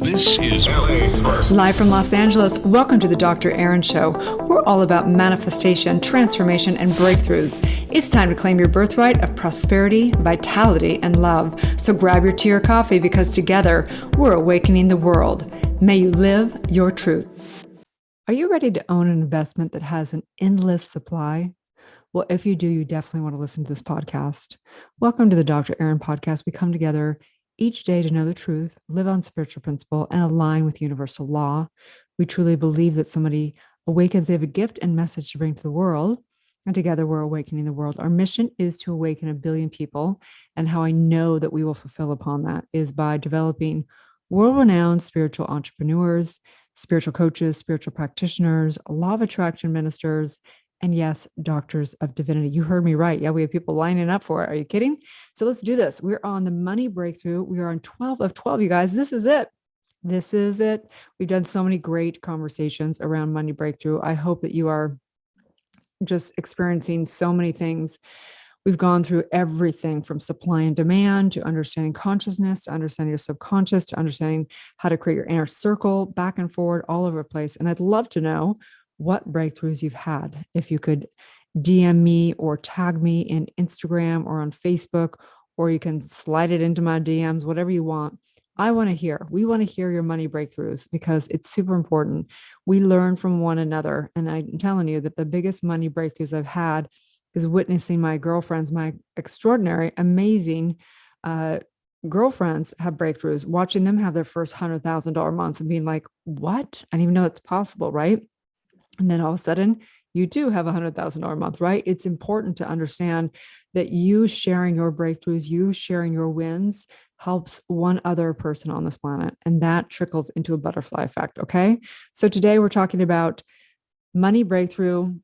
This is LA's first. Live from Los Angeles, welcome to the Dr. Erin Show. We're all about manifestation, transformation, and breakthroughs. It's time to claim your birthright of prosperity, vitality, and love. So grab your tea or coffee because together we're awakening the world. May you live your truth. Are you ready to own an investment that has an endless supply? Well, if you do, you definitely want to listen to this podcast. Welcome to the Dr. Erin podcast. We come together each day to know the truth, live on spiritual principle, and align with universal law. We truly believe that somebody awakens, they have a gift and message to bring to the world, and together we're awakening the world. Our mission is to awaken 1 billion people, and how I know that we will fulfill upon that is by developing world-renowned spiritual entrepreneurs, spiritual coaches, spiritual practitioners, law of attraction ministers, and yes, doctors of divinity. You heard me right. Yeah, we have people lining up for it. Are you kidding? So let's do this. We're on the money breakthrough. We are on 12 of 12, you guys. This is it. This is it. We've done so many great conversations around money breakthrough. I hope that you are just experiencing so many things. We've gone through everything from supply and demand to understanding consciousness, to understanding your subconscious, to understanding how to create your inner circle, back and forward, all over the place. And I'd love to know what breakthroughs you've had. If you could DM me or tag me in Instagram or on Facebook, or you can slide it into my DMs, whatever you want. I want to hear. We want to hear your money breakthroughs because it's super important. We learn from one another. And I'm telling you that the biggest money breakthroughs I've had is witnessing my girlfriends, my extraordinary, amazing girlfriends have breakthroughs, watching them have their first $100,000 months and being like, what? I didn't even know that's possible, right? And then all of a sudden, you too have $100,000 a month, right? It's important to understand that you sharing your breakthroughs, you sharing your wins helps one other person on this planet. And that trickles into a butterfly effect, okay? So today we're talking about money breakthrough.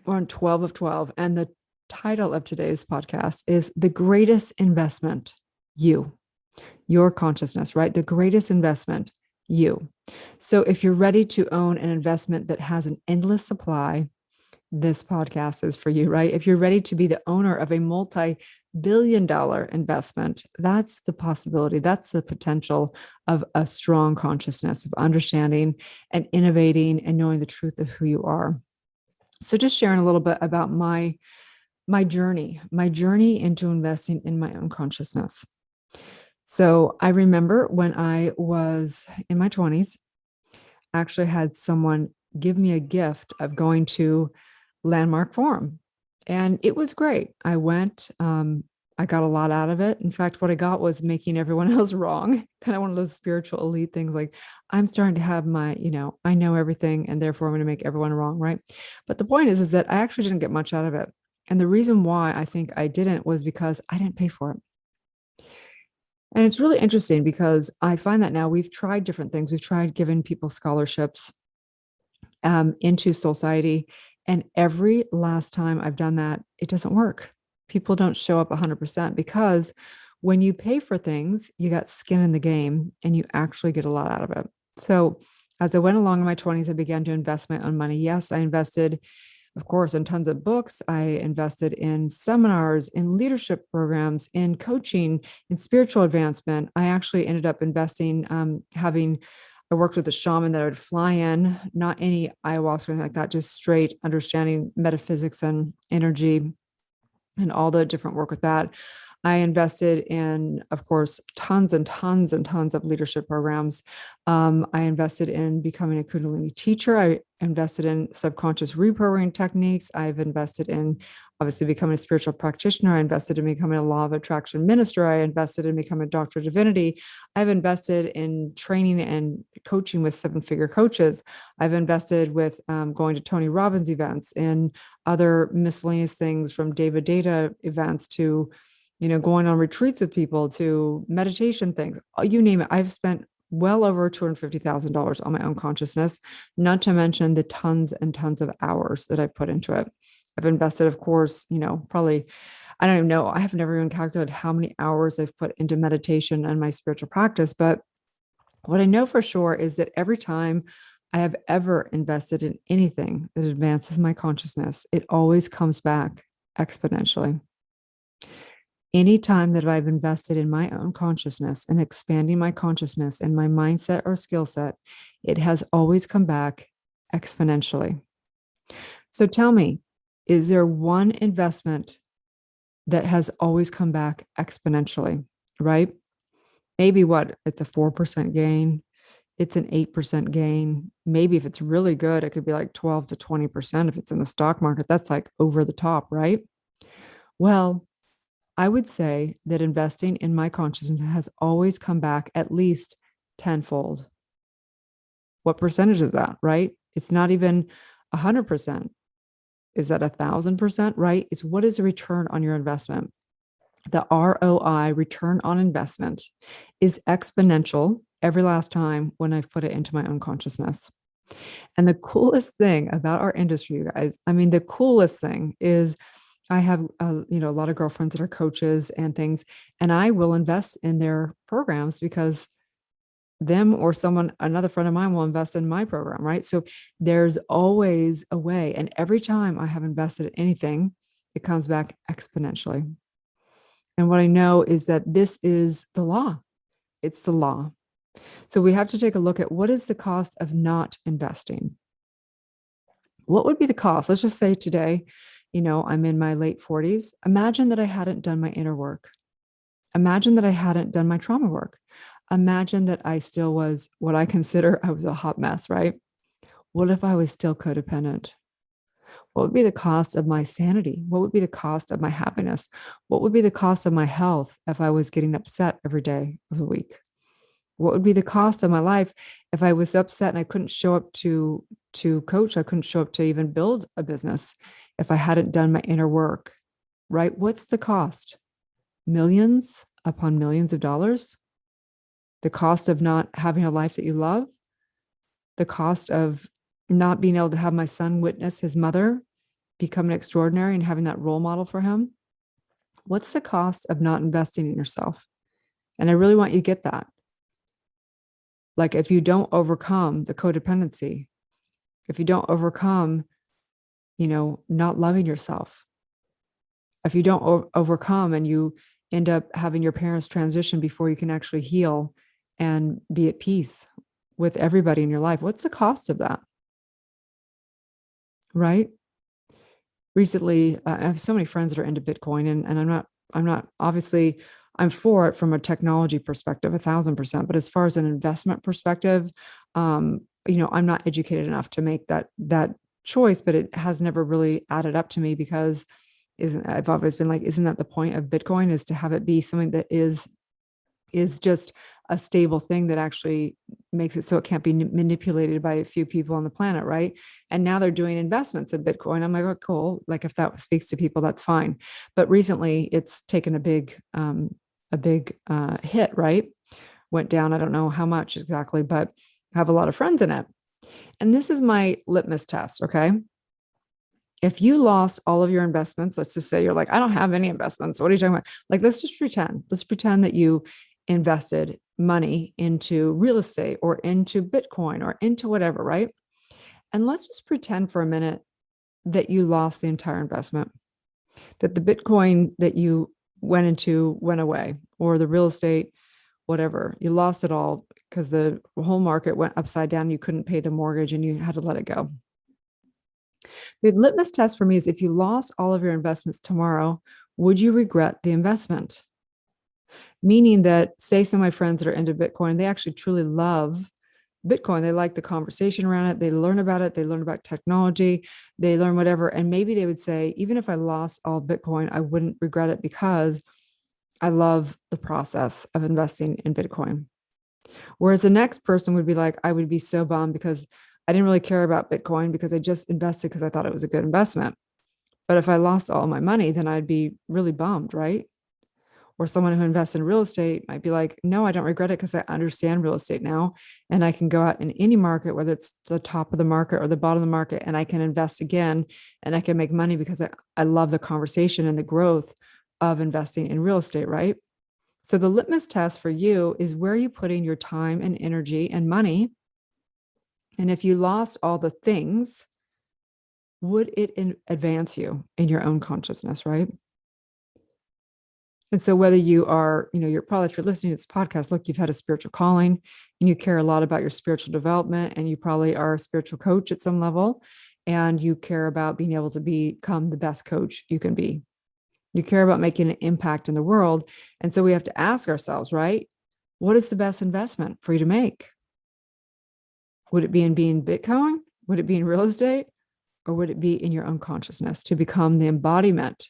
We're on 12 of 12. And the title of today's podcast is The Greatest Investment, You, your consciousness, right? The greatest investment, you. So if you're ready to own an investment that has an endless supply, this podcast is for you, right? If you're ready to be the owner of a multi-billion-dollar investment, that's the possibility. That's the potential of a strong consciousness, of understanding and innovating and knowing the truth of who you are. So just sharing a little bit about my journey into investing in my own consciousness. So I remember when I was in my 20s, I actually had someone give me a gift of going to Landmark Forum. And it was great. I went, I got a lot out of it. In fact, what I got was making everyone else wrong. Kind of one of those spiritual elite things like, I'm starting to have my, I know everything and therefore I'm going to make everyone wrong, right? But the point is that I actually didn't get much out of it. And the reason why I think I didn't was because I didn't pay for it. And it's really interesting because I find that now we've tried different things. We've tried giving people scholarships into Society. And every last time I've done that, it doesn't work. People don't show up 100% because when you pay for things, you got skin in the game and you actually get a lot out of it. So as I went along in my 20s, I began to invest my own money. Yes, I invested, of course, in tons of books. I invested in seminars, in leadership programs, in coaching, in spiritual advancement. I actually ended up investing, I worked with a shaman that I would fly in, not any ayahuasca or anything like that, just straight understanding metaphysics and energy and all the different work with that. I invested in, of course, tons and tons and tons of leadership programs. I invested in becoming a Kundalini teacher. I invested in subconscious reprogramming techniques. I've invested in obviously becoming a spiritual practitioner. I invested in becoming a law of attraction minister. I invested in becoming a doctor of divinity. I've invested in training and coaching with 7-figure coaches. I've invested with going to Tony Robbins events and other miscellaneous things from David Data events to going on retreats with people to meditation things, you name it. I've spent well over $250,000 on my own consciousness, not to mention the tons and tons of hours that I put into it. I've invested, of course, probably, I don't even know. I have never even calculated how many hours I've put into meditation and my spiritual practice. But what I know for sure is that every time I have ever invested in anything that advances my consciousness, it always comes back exponentially. Anytime that I've invested in my own consciousness and expanding my consciousness and my mindset or skill set, it has always come back exponentially. So tell me, is there one investment that has always come back exponentially, right? Maybe what? It's a 4% gain. It's an 8% gain. Maybe if it's really good, it could be like 12 to 20%. If it's in the stock market, that's like over the top, right? Well, I would say that investing in my consciousness has always come back at least tenfold. What percentage is that, right? It's not even 100%. Is that 1,000%, right? It's what is the return on your investment? The ROI, return on investment, is exponential every last time when I've put it into my own consciousness. And the coolest thing about our industry, you guys, I mean, the coolest thing is I have a lot of girlfriends that are coaches and things, and I will invest in their programs because them or another friend of mine will invest in my program, right? So there's always a way. And every time I have invested in anything, it comes back exponentially. And what I know is that this is the law. It's the law. So we have to take a look at what is the cost of not investing? What would be the cost? Let's just say today, I'm in my late 40s. Imagine that I hadn't done my inner work. Imagine that I hadn't done my trauma work. Imagine that I still was what I consider I was a hot mess, right? What if I was still codependent? What would be the cost of my sanity? What would be the cost of my happiness? What would be the cost of my health if I was getting upset every day of the week? What would be the cost of my life if I was upset and I couldn't show up to coach? I couldn't show up to even build a business if I hadn't done my inner work, right? What's the cost? Millions upon millions of dollars? The cost of not having a life that you love? The cost of not being able to have my son witness his mother become an extraordinary and having that role model for him? What's the cost of not investing in yourself? And I really want you to get that. Like if you don't overcome the codependency, if you don't overcome, not loving yourself, if you don't overcome and you end up having your parents transition before you can actually heal and be at peace with everybody in your life, what's the cost of that? Right? Recently, I have so many friends that are into Bitcoin, and I'm not obviously I'm for it from a technology perspective, 1,000%. But as far as an investment perspective, I'm not educated enough to make that choice. But it has never really added up to me because I've always been like, isn't that the point of Bitcoin, is to have it be something that is just a stable thing that actually makes it so it can't be manipulated by a few people on the planet, right? And now they're doing investments in Bitcoin. I'm like, oh, cool. Like if that speaks to people, that's fine. But recently, it's taken a big hit, right? Went down. I don't know how much exactly, but I have a lot of friends in it. And this is my litmus test. Okay. If you lost all of your investments, let's just say you're like, I don't have any investments. What are you talking about? Like, let's pretend that you invested money into real estate or into Bitcoin or into whatever, right? And let's just pretend for a minute that you lost the entire investment, that the Bitcoin that you went into went away, or the real estate, whatever, you lost it all because the whole market went upside down. You couldn't pay the mortgage and you had to let it go. The litmus test for me is if you lost all of your investments tomorrow, would you regret the investment? Meaning that, say, some of my friends that are into Bitcoin, they actually truly love Bitcoin. They like the conversation around it. They learn about it. They learn about technology. They learn whatever. And maybe they would say, even if I lost all Bitcoin, I wouldn't regret it because I love the process of investing in Bitcoin. Whereas the next person would be like, I would be so bummed because I didn't really care about Bitcoin because I just invested because I thought it was a good investment. But if I lost all my money, then I'd be really bummed, right? Or someone who invests in real estate might be like, no, I don't regret it because I understand real estate now. And I can go out in any market, whether it's the top of the market or the bottom of the market, and I can invest again and I can make money because I love the conversation and the growth of investing in real estate, right? So the litmus test for you is where are you putting your time and energy and money? And if you lost all the things, would it advance you in your own consciousness, right? And so whether you are, you're probably, if you're listening to this podcast, look, you've had a spiritual calling and you care a lot about your spiritual development, and you probably are a spiritual coach at some level, and you care about being able to become the best coach you can be. You care about making an impact in the world. And so we have to ask ourselves, right? What is the best investment for you to make? Would it be in being Bitcoin? Would it be in real estate? Or would it be in your unconsciousness to become the embodiment?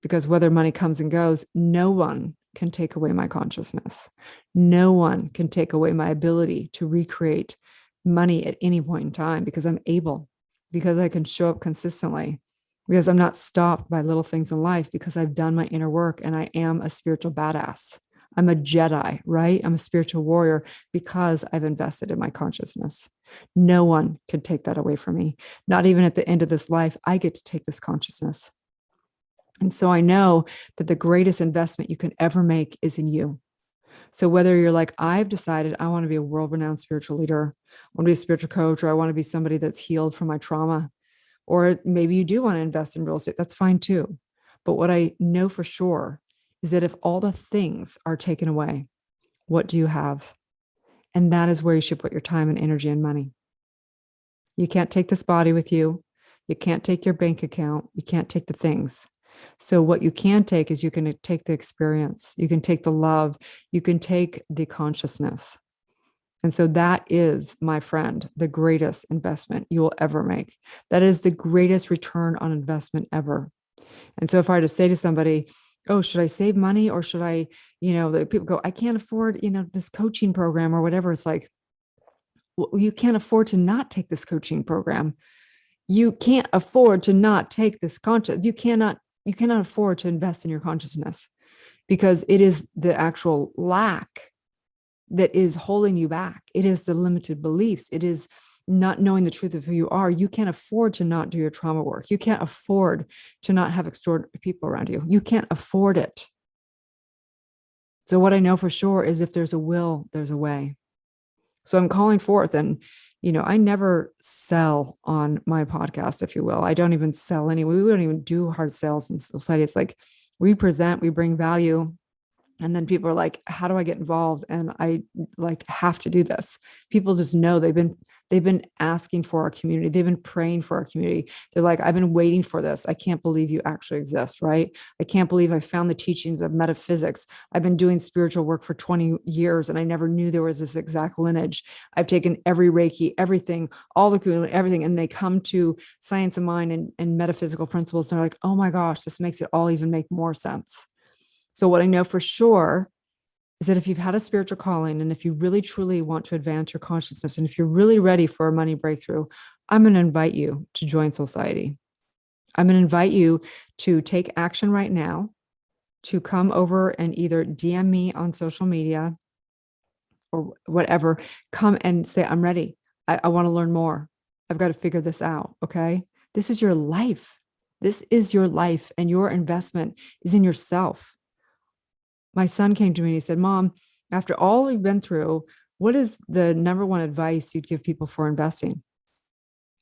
Because whether money comes and goes, no one can take away my consciousness. No one can take away my ability to recreate money at any point in time, because I'm able, because I can show up consistently, because I'm not stopped by little things in life, because I've done my inner work and I am a spiritual badass. I'm a Jedi, right? I'm a spiritual warrior because I've invested in my consciousness. No one can take that away from me. Not even at the end of this life, I get to take this consciousness. And so I know that the greatest investment you can ever make is in you. So whether you're like, I've decided I want to be a world-renowned spiritual leader, I want to be a spiritual coach, or I want to be somebody that's healed from my trauma, or maybe you do want to invest in real estate, that's fine too. But what I know for sure is that if all the things are taken away, what do you have? And that is where you should put your time and energy and money. You can't take this body with you. You can't take your bank account. You can't take the things. So what you can take is you can take the experience. You can take the love. You can take the consciousness. And so that is, my friend, the greatest investment you will ever make. That is the greatest return on investment ever. And so if I were to say to somebody, oh, should I save money, or should I, the people go, I can't afford, this coaching program or whatever. It's like, well, you can't afford to not take this coaching program. You can't afford to not take this conscious. You cannot afford to invest in your consciousness, because it is the actual lack that is holding you back. It is the limited beliefs. It is not knowing the truth of who you are. You can't afford to not do your trauma work. You can't afford to not have extraordinary people around you. You can't afford it. So what I know for sure is, if there's a will, there's a way. So I'm calling forth, and I never sell on my podcast, if you will. I don't even sell anyway. We don't even do hard sales in society. It's like, we present, we bring value. And then people are like, how do I get involved? And I have to do this. People just know they've been asking for our community. They've been praying for our community. They're like, I've been waiting for this. I can't believe you actually exist, right? I can't believe I found the teachings of metaphysics. I've been doing spiritual work for 20 years and I never knew there was this exact lineage. I've taken every Reiki, everything, all the everything. And they come to Science of Mind and metaphysical principles. And they're like, oh my gosh, this makes it all even make more sense. So what I know for sure is that if you've had a spiritual calling, and if you really truly want to advance your consciousness, and if you're really ready for a money breakthrough, I'm going to invite you to join Society. I'm going to invite you to take action right now, to come over and either DM me on social media or whatever, come and say, I'm ready. I want to learn more. I've got to figure this out. Okay. This is your life. This is your life, and your investment is in yourself. My son came to me and he said, Mom, after all we've been through, what is the number one advice you'd give people for investing?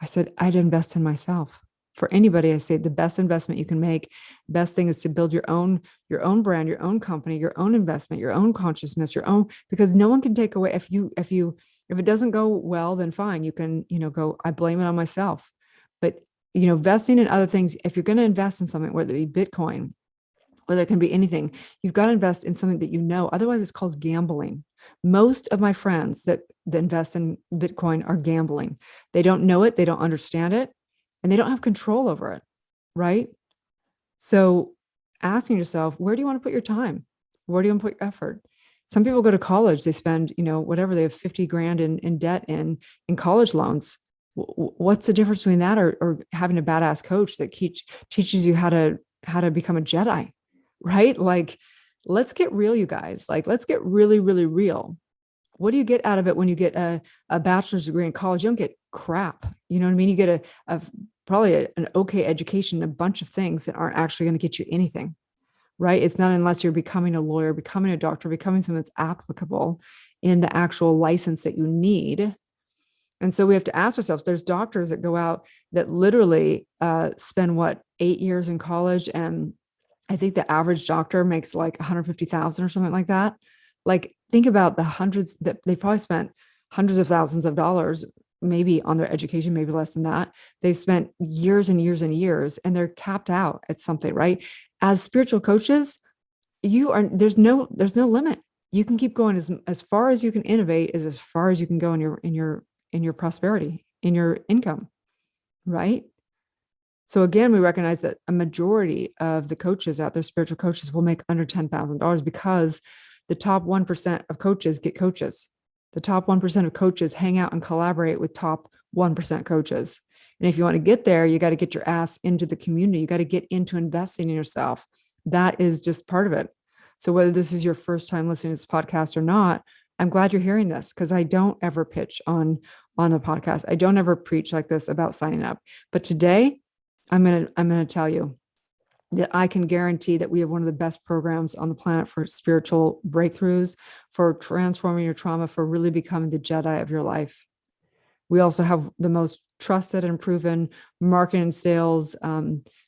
I said, I'd invest in myself. For anybody, I say the best investment you can make, best thing is to build your own brand, your own company, your own investment, your own consciousness, your own, because no one can take away. If it doesn't go well, then fine. You can, go, I blame it on myself. But, investing in other things, if you're going to invest in something, whether it be Bitcoin, whether it can be anything, you've got to invest in something that otherwise it's called gambling. Most of my friends that invest in Bitcoin are gambling. They don't know it, they don't understand it, and they don't have control over it, right? So asking yourself, where do you want to put your time? Where do you want to put your effort? Some people go to college, they spend, whatever, they have 50 grand in debt in college loans. What's the difference between that or having a badass coach that teaches you how to become a Jedi? Right? Like, let's get real, you guys. Like, let's get really, really real. What do you get out of it when you get a bachelor's degree in college? You don't get crap. You know what I mean? You get probably an okay education, a bunch of things that aren't actually going to get you anything, right? It's not unless you're becoming a lawyer, becoming a doctor, becoming something that's applicable in the actual license that you need. And so we have to ask ourselves, there's doctors that go out that literally spend 8 years in college and I think the average doctor makes like 150,000 or something like that. Like, think about the hundreds that they probably spent hundreds of thousands of dollars, maybe on their education, maybe less than that. They spent years and years and years, and they're capped out at something, right? As spiritual coaches, there's no limit. You can keep going as far as you can innovate is as far as you can go in your prosperity, in your income, right? So again, we recognize that a majority of the coaches out there, spiritual coaches, will make under $10,000 because the top 1% of coaches get coaches. The top 1% of coaches hang out and collaborate with top 1% coaches. And if you want to get there, you got to get your ass into the community. You got to get into investing in yourself. That is just part of it. So whether this is your first time listening to this podcast or not, I'm glad you're hearing this, because I don't ever pitch on the podcast. I don't ever preach like this about signing up. But today, I'm going to tell you that I can guarantee that we have one of the best programs on the planet for spiritual breakthroughs, for transforming your trauma, for really becoming the Jedi of your life. We also have the most trusted and proven marketing and sales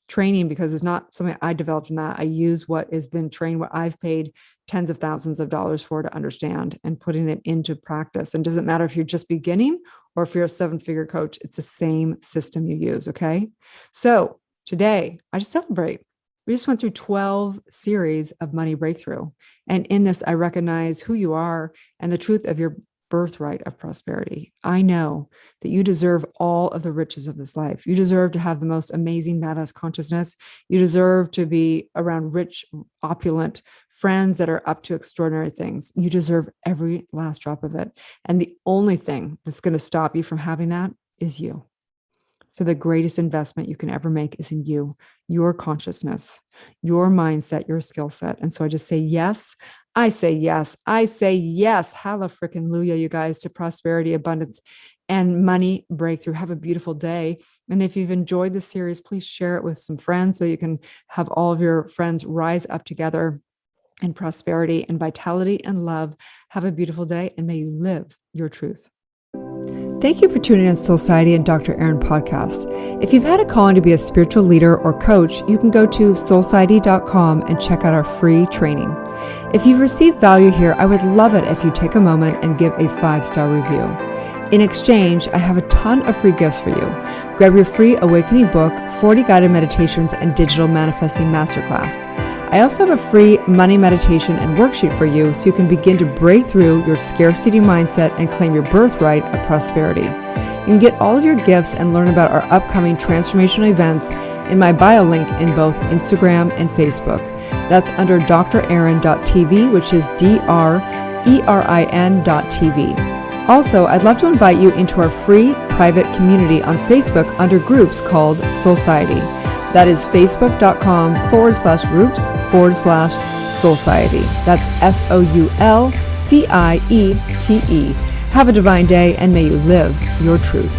training, because it's not something I developed in that. I use what has been trained, what I've paid tens of thousands of dollars for to understand, and putting it into practice. And it doesn't matter if you're just beginning or if you're a 7-figure coach, it's the same system you use. Okay. So today I just celebrate. We just went through 12 series of money breakthrough. And in this, I recognize who you are and the truth of your birthright of prosperity. I know that you deserve all of the riches of this life. You deserve to have the most amazing badass consciousness. You deserve to be around rich, opulent friends that are up to extraordinary things. You deserve every last drop of it. And the only thing that's going to stop you from having that is you. So the greatest investment you can ever make is in you, your consciousness, your mindset, your skill set. And so I just say yes. I say yes. I say yes. Hallelujah, you guys, to prosperity, abundance, and money breakthrough. Have a beautiful day. And if you've enjoyed this series, please share it with some friends so you can have all of your friends rise up together in prosperity and vitality and love. Have a beautiful day, and may you live your truth. Thank you for tuning in to Soulciety and Dr. Erin podcast. If you've had a calling to be a spiritual leader or coach, you can go to soulciety.com and check out our free training. If you've received value here, I would love it if you take a moment and give a 5-star review. In exchange, I have a ton of free gifts for you. Grab your free awakening book, 40 guided meditations, and digital manifesting masterclass. I also have a free money meditation and worksheet for you so you can begin to break through your scarcity mindset and claim your birthright of prosperity. You can get all of your gifts and learn about our upcoming transformational events in my bio link in both Instagram and Facebook. That's under drerin.tv, which is DRERIN.tv. Also, I'd love to invite you into our free private community on Facebook under groups called Soulciety. That is facebook.com/groups/Soulciety. That's SOULCIETE. Have a divine day, and may you live your truth.